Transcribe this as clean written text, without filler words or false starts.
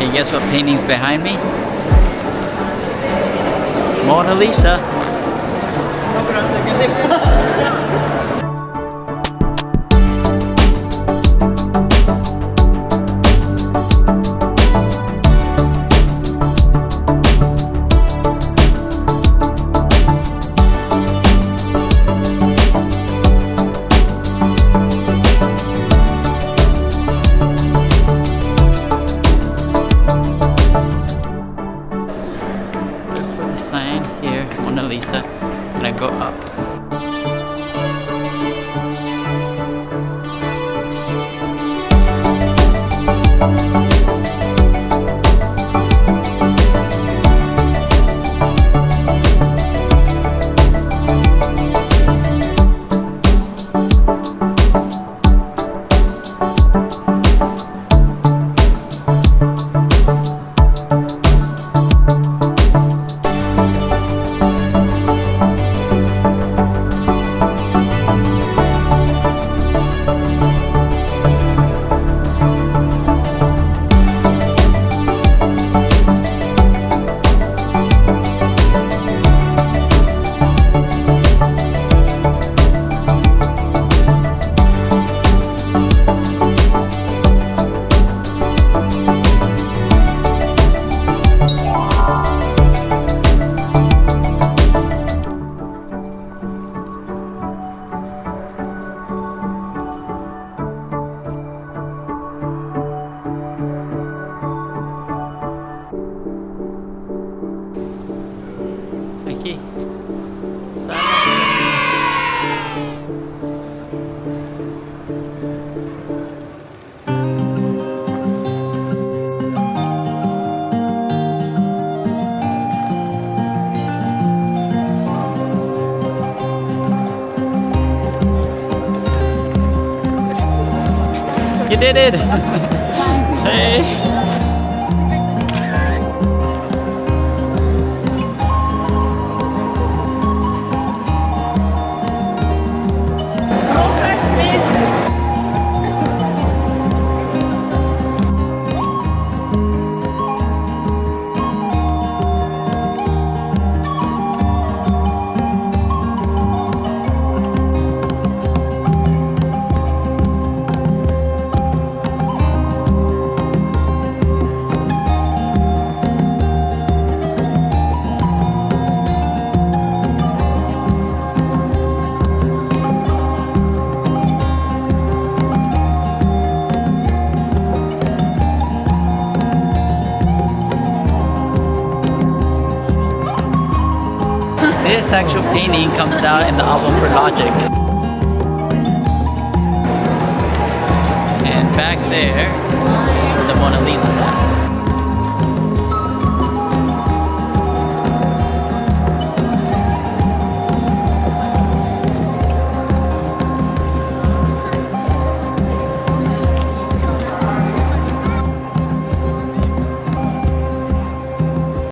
Can you guess what painting's behind me? Mona Lisa. Sign here, Mona Lisa. I'm gonna go up. Aqui. Salle. You did it! Hey! This actual painting comes out in the album for Logic. And back there is where the Mona Lisa's at.